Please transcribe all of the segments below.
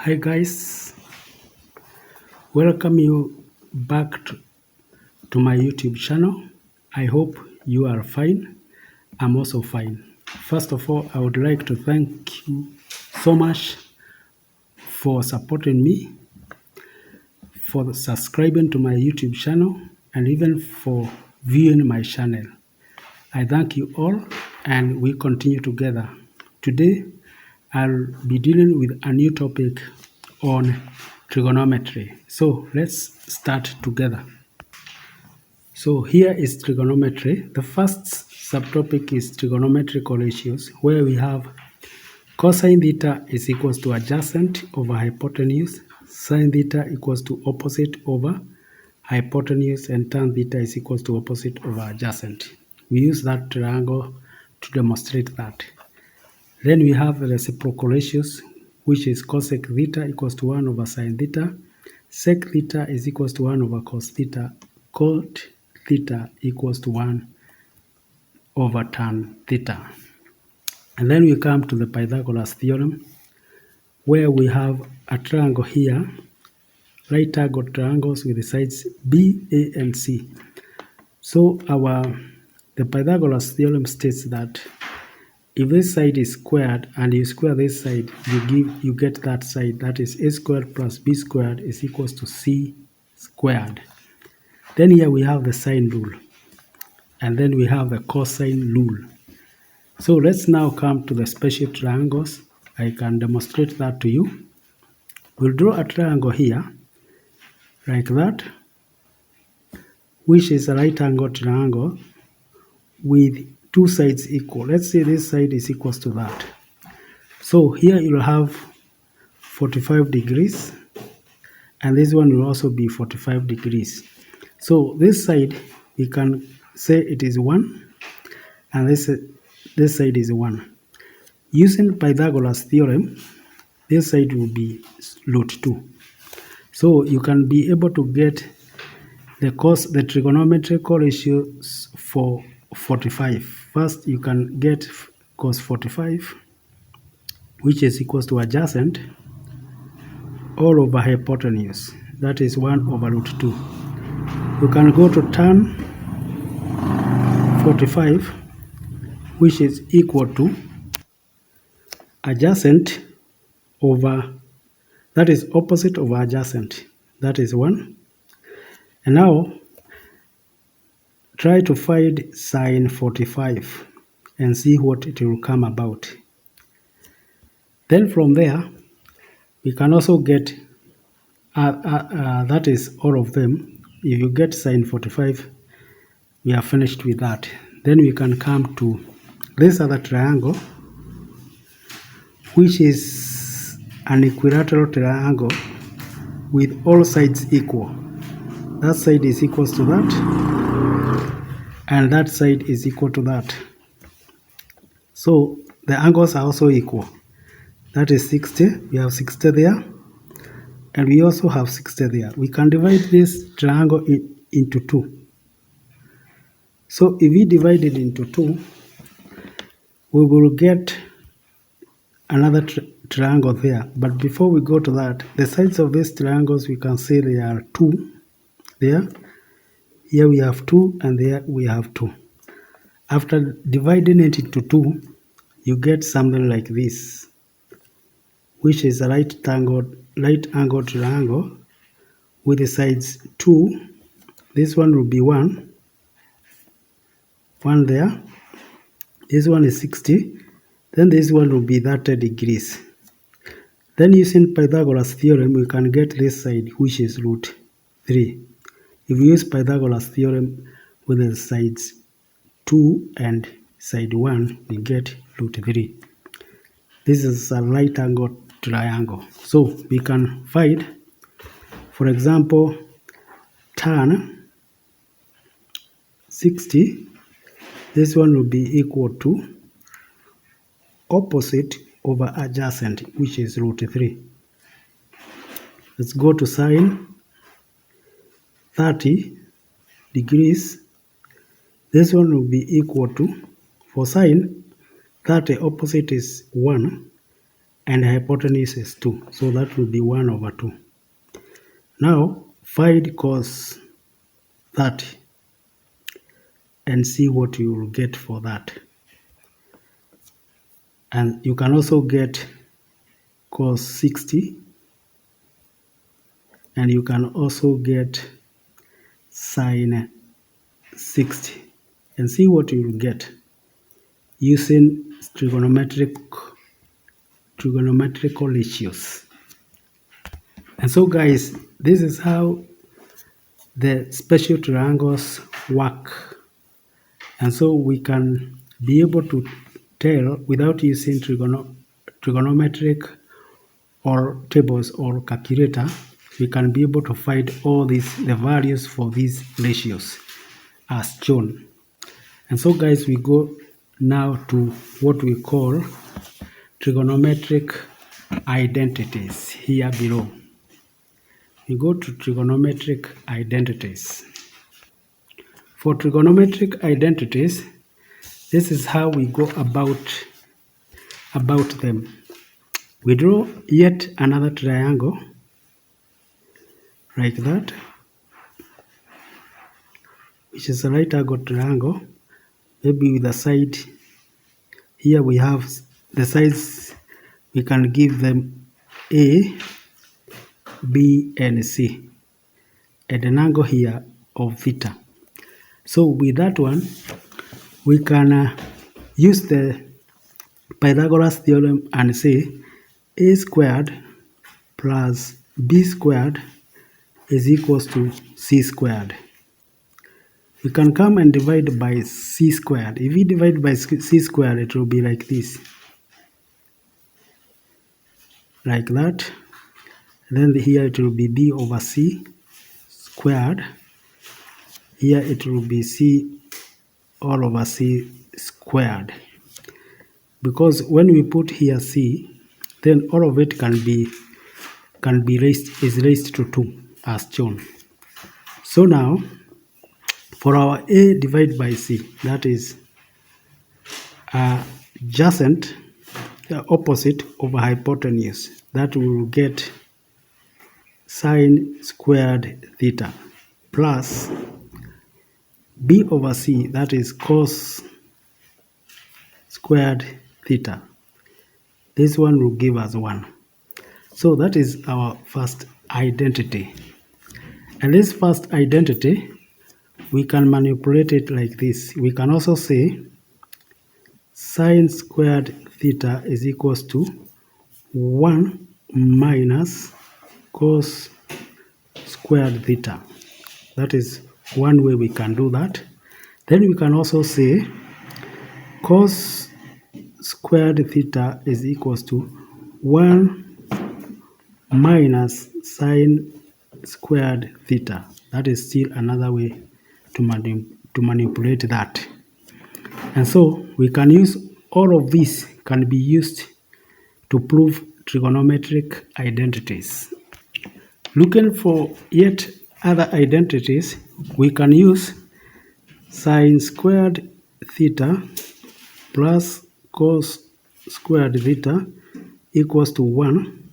Hi guys, welcome you back to my YouTube channel. I hope you are fine. I'm also fine. First of all, I would like to thank you so much for supporting me, for subscribing to my YouTube channel, and even for viewing my channel. I thank you all, and we continue together. Today, I'll be dealing with a new topic on trigonometry. So let's start together. So here is trigonometry. The first subtopic is trigonometric ratios, where we have cosine theta is equals to adjacent over hypotenuse, sine theta equals to opposite over hypotenuse, and tan theta is equals to opposite over adjacent. We use that triangle to demonstrate that. Then we have the reciprocal ratios, which is cosec theta equals to 1 over sine theta, sec theta is equals to 1 over cos theta, cot theta equals to 1 over tan theta. And then we come to the Pythagoras theorem, where we have a triangle here, right angle triangles with the sides B, A, and C. So the Pythagoras theorem states that if this side is squared and you square this side, you get that side, that is a squared plus b squared is equals to c squared. Then here we have the sine rule, and then we have the cosine rule. So let's now come to the special triangles. I can demonstrate that to you. We'll draw a triangle here, like that, which is a right angle triangle with two sides equal. Let's say this side is equals to that. So here you'll have 45 degrees, and this one will also be 45 degrees. So this side, we can say it is 1, and this side is 1. Using Pythagoras theorem, this side will be root 2. So you can be able to get the trigonometric ratios for 45. First, you can get cos 45, which is equals to adjacent all over hypotenuse, that is 1 over root 2. You can go to tan 45, which is equal to adjacent over, that is opposite over adjacent, that is 1. And now try to find sine 45 and see what it will come about. Then from there, we can also get, that is all of them. If you get sine 45, we are finished with that. Then we can come to this other triangle, which is an equilateral triangle with all sides equal. That side is equals to that, and that side is equal to that. So the angles are also equal. That is 60. We have 60 there, and we also have 60 there. We can divide this triangle into 2. So if we divide it into 2, we will get another triangle there. But before we go to that, the sides of these triangles, we can say they are 2 there. Here we have 2, and there we have 2. After dividing it into 2, you get something like this, which is a right angle triangle with the sides 2. This one will be 1 there. This one is 60. Then this one will be 30 degrees. Then using Pythagoras theorem, we can get this side, which is root 3. If we use Pythagoras theorem with the sides 2 and side 1, we get root 3. This is a right angle triangle. So we can find, for example, tan 60. This one will be equal to opposite over adjacent, which is root 3. Let's go to sine 30 degrees. This one will be equal to, for sine 30, opposite is 1, and hypotenuse is 2. So that will be 1 over 2. Now find cos 30 and see what you will get for that. And you can also get cos 60, and you can also get sine 60, and see what you will get using trigonometrical ratios. And so guys, this is how the special triangles work. And so we can be able to tell without using trigonometric or tables or calculator, we can be able to find all the values for these ratios as shown. And so guys, we go now to what we call trigonometric identities here below. We go to trigonometric identities. For trigonometric identities, this is how we go about them. We draw yet another triangle like that, which is a right angle triangle, maybe with a side. Here we have the sides, we can give them A, B, and C, and an angle here of theta. So with that one, we can use the Pythagoras theorem and say A squared plus B squared is equals to C squared. We can come and divide by C squared. If we divide by C squared, it will be like this. Like that. Then here it will be B over C squared. Here it will be C all over C squared. Because when we put here C, then all of it can be raised to 2 as shown. So now for our A divided by C, that is adjacent, opposite over hypotenuse, that we will get sine squared theta plus B over C, that is cos squared theta. This one will give us 1. So that is our first identity. And this first identity, we can manipulate it like this. We can also say sine squared theta is equals to 1 minus cos squared theta. That is one way we can do that. Then we can also say cos squared theta is equals to 1 minus sine squared theta. That is still another way to manipulate that. And so we can use all of these can be used to prove trigonometric identities. Looking for yet other identities, we can use sine squared theta plus cos squared theta equals to 1.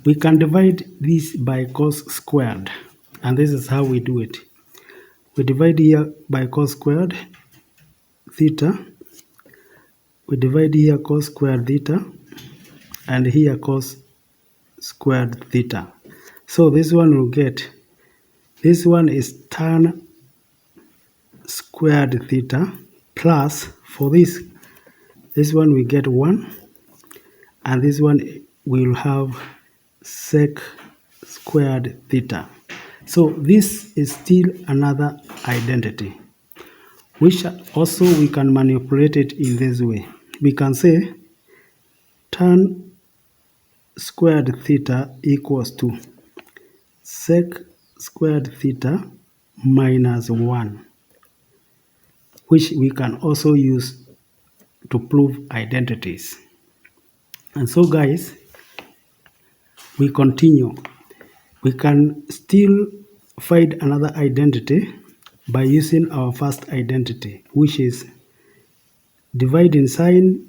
We can divide this by cos squared, and this is how we do it. We divide here by cos squared theta, we divide here cos squared theta, and here cos squared theta. So this one will get, this one is tan squared theta plus, for this one we get 1, and this one will have sec squared theta. So this is still another identity, which also we can manipulate it in this way. We can say tan squared theta equals to sec squared theta minus 1, which we can also use to prove identities. And so guys, we continue. We can still find another identity by using our first identity, which is dividing sine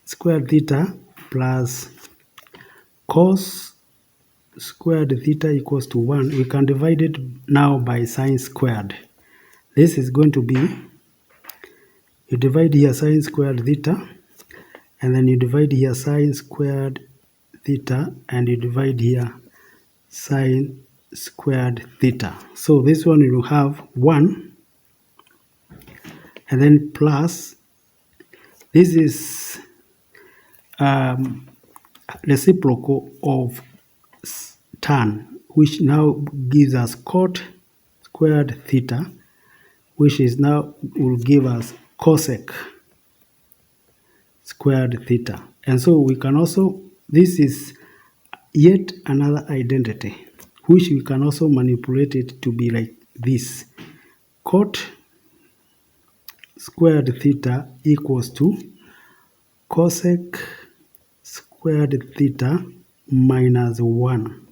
squared theta plus cos squared theta equals to 1, we can divide it now by sine squared. This is going to be, you divide here sine squared theta, and then you divide here sine squared theta, and you divide here sine squared theta. So this one will have 1, and then plus, this is reciprocal of tan, which now gives us cot squared theta, which is now will give us cosec squared theta. And so we can also, this is yet another identity, which we can also manipulate it to be like this. Cot squared theta equals to cosec squared theta minus 1.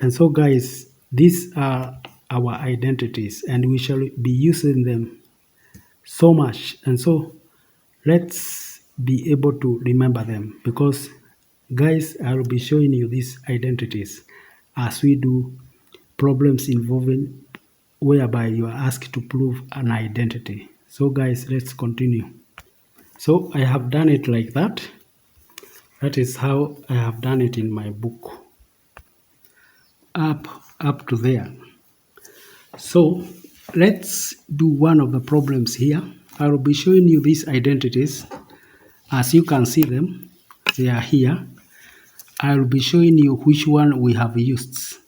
And so guys, these are our identities, and we shall be using them so much. And so let's be able to remember them, because guys, I will be showing you these identities as we do problems involving whereby you are asked to prove an identity. So guys, let's continue. So I have done it like that. That is how I have done it in my book. Up to there. So let's do one of the problems here. I will be showing you these identities. As you can see them, they are here. I will be showing you which one we have used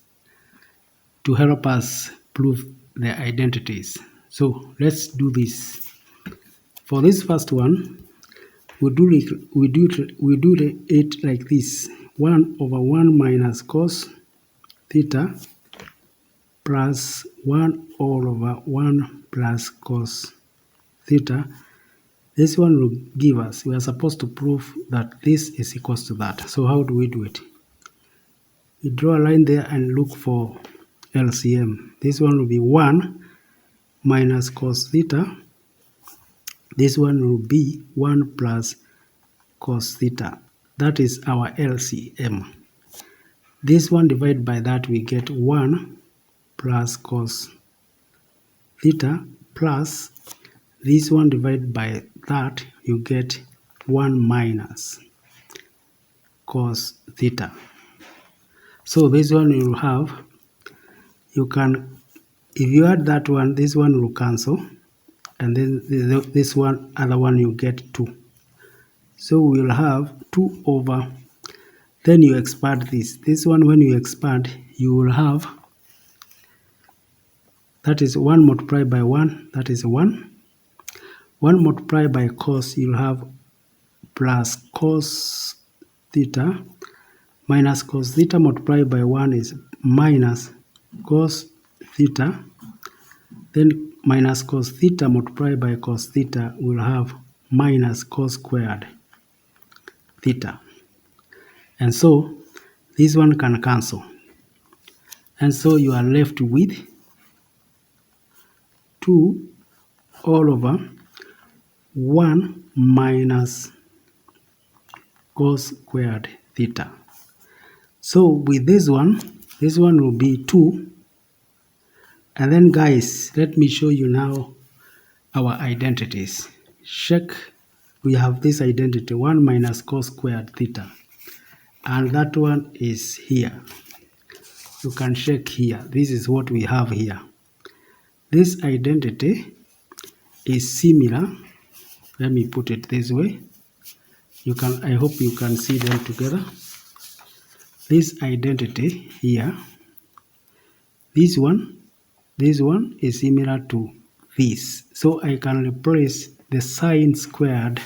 to help us prove the identities. So let's do this. For this first one, we do it like this: 1 over 1 minus cos theta plus 1 all over 1 plus cos theta. This one will give us, we are supposed to prove that this is equals to that. So how do we do it? We draw a line there and look for LCM. This one will be 1 minus cos theta. This one will be 1 plus cos theta. That is our LCM. This one divided by that, we get 1 plus cos theta plus this one divided by that, you get 1 minus cos theta. So this one you will have, you can, if you add that one, this one will cancel, and then this one, other one, you get 2. So we will have 2 over, then you expand this. This one, when you expand, you will have, that is 1 multiplied by 1, that is 1. 1 multiplied by cos, you'll have plus cos theta minus cos theta multiplied by 1 is minus cos theta. Then minus cos theta multiplied by cos theta will have minus cos squared theta. And so this one can cancel. And so you are left with 2 all over 1 minus cos squared theta. So with this one will be 2. And then guys, let me show you now our identities. Check, we have this identity 1 minus cos squared theta. And that one is here. You can check here. This is what we have here. This identity is similar. Let me put it this way. You can, I hope you can see them together. This identity here, this one is similar to this. So I can replace the sine squared.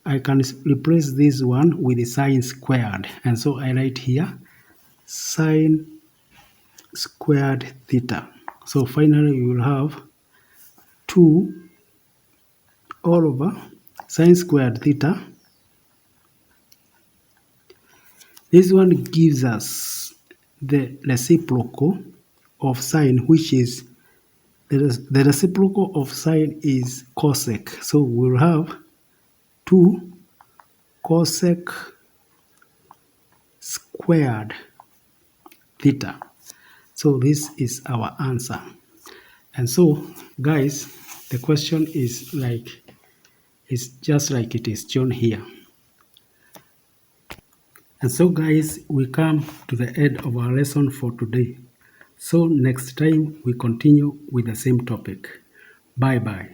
I can replace this one with the sine squared. And so I write here sine squared theta. So finally you will have 2 all over sine squared theta. This one gives us the reciprocal of sine, which is the reciprocal of sine is cosec. So we'll have 2 cosec squared theta. So this is our answer. And so, guys, the question is just like it is shown here. And so, guys, we come to the end of our lesson for today. So next time we continue with the same topic. Bye bye.